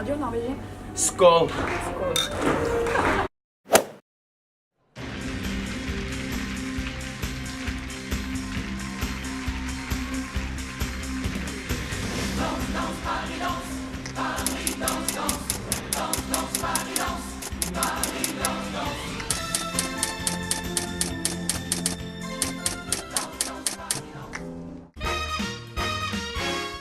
on dit en norvégien? Skål! Skål.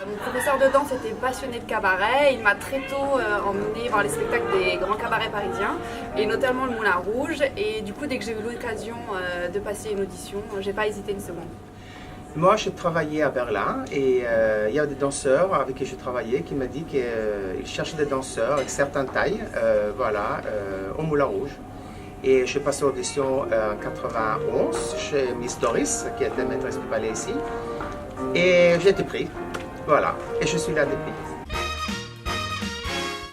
Mon professeur de danse était passionné de cabaret. Il m'a très tôt emmené voir les spectacles des grands cabarets parisiens, et notamment le Moulin Rouge. Et du coup, dès que j'ai eu l'occasion de passer une audition, j'ai pas hésité une seconde. Moi, je travaillais à Berlin et il y a des danseurs avec qui je travaillais qui m'ont dit qu'ils cherchaient des danseurs avec certaines tailles, au Moulin Rouge. Et j'ai passé l'audition en 91 chez Miss Doris, qui était maîtresse du ballet ici. Et j'ai été pris, voilà, et je suis là depuis.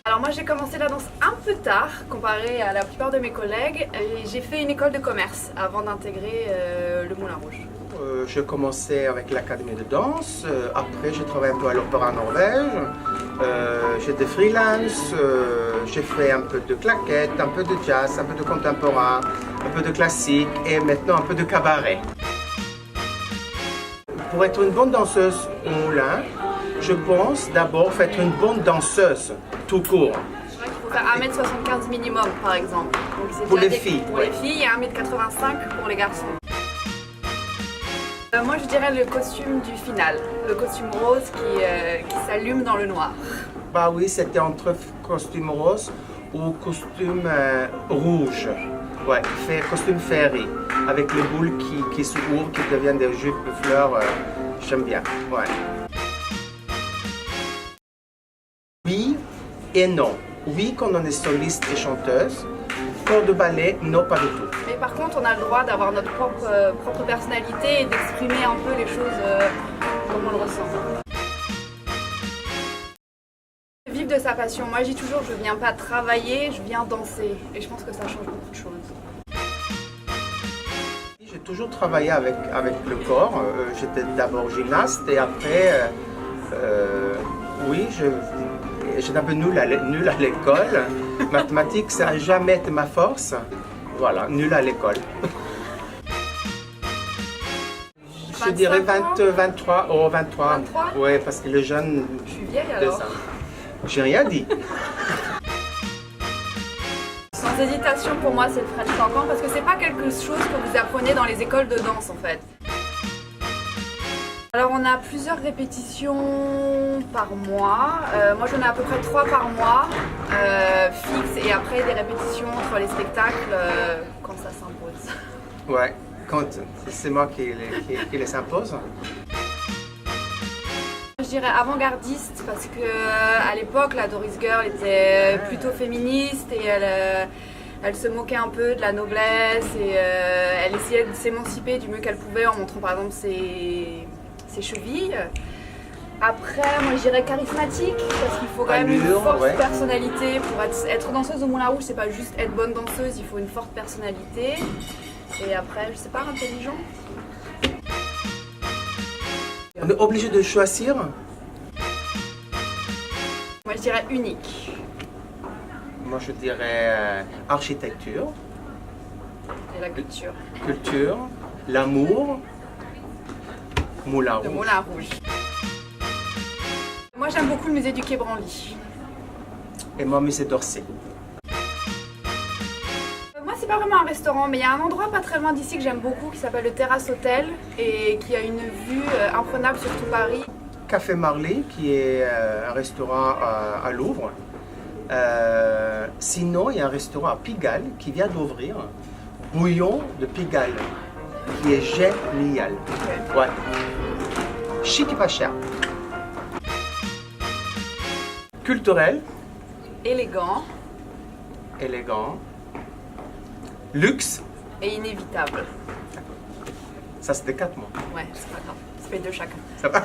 Alors moi j'ai commencé la danse un peu tard comparé à la plupart de mes collègues. J'ai fait une école de commerce avant d'intégrer le Moulin Rouge. J'ai commencé avec l'académie de danse, après j'ai travaillé un peu à l'Opéra Norvège, j'étais freelance, j'ai fait un peu de claquettes, un peu de jazz, un peu de contemporain, un peu de classique et maintenant un peu de cabaret. Pour être une bonne danseuse au moulin, je pense d'abord faut être une bonne danseuse, tout court. C'est vrai qu'il faut faire 1m75 minimum par exemple. Donc, Pour les filles. Pour les filles et 1m85 pour les garçons. Moi je dirais le costume du final, le costume rose qui s'allume dans le noir. Bah oui, c'était entre costume rose ou costume rouge. Ouais, costume ferry, avec les boules qui s'ouvrent, qui deviennent des jupes de fleurs, j'aime bien, ouais. Oui et non. Oui, quand on est soliste et chanteuse. Corps de ballet, non, pas du tout. Mais par contre, on a le droit d'avoir notre propre personnalité et d'exprimer un peu les choses comme on le ressent. Vivre de sa passion. Moi, je dis toujours, je viens pas travailler, je viens danser. Et je pense que ça change beaucoup de choses. J'ai toujours travaillé avec le corps. J'étais d'abord gymnaste et après, oui, j'étais un peu nul à l'école. Mathématiques, ça n'a jamais été ma force. Voilà, nul à l'école. Je dirais 23. Oh, 23. 23? Oui, parce que les jeunes... Je suis vieille alors. J'ai rien dit. Sans hésitation, pour moi, c'est le French Cancan parce que c'est pas quelque chose que vous apprenez dans les écoles de danse en fait. Alors on a plusieurs répétitions par mois. Moi j'en ai à peu près 3 par mois, fixes, et après des répétitions entre les spectacles quand ça s'impose. Ouais, quand c'est moi qui les impose. Je dirais avant-gardiste parce que à l'époque la Doris Girl était plutôt féministe et elle se moquait un peu de la noblesse et elle essayait de s'émanciper du mieux qu'elle pouvait en montrant par exemple ses chevilles. Après, moi je dirais charismatique parce qu'il faut quand même une forte personnalité pour être danseuse au Moulin Rouge. C'est pas juste être bonne danseuse, il faut une forte personnalité. Et après, je sais pas, intelligent. On est obligé de choisir. Moi je dirais unique. Moi je dirais architecture. Et la culture. Culture, l'amour, Moulin Rouge. Le Moulin Rouge. Moi j'aime beaucoup le musée du Quai Branly. Et moi, musée d'Orsay. Moi c'est pas vraiment un restaurant, mais il y a un endroit pas très loin d'ici que j'aime beaucoup qui s'appelle le Terrasse Hôtel et qui a une vue imprenable sur tout Paris. Café Marley, qui est un restaurant à Louvre. Sinon, il y a un restaurant à Pigalle qui vient d'ouvrir, Bouillon de Pigalle, qui est génial. Ouais. Chic et pas cher. Culturel. Élégant. Élégant. Luxe. Et inévitable. Ça, c'était 4 mots. Ouais, c'est pas grave. Ça fait 2 chacun. Ça va.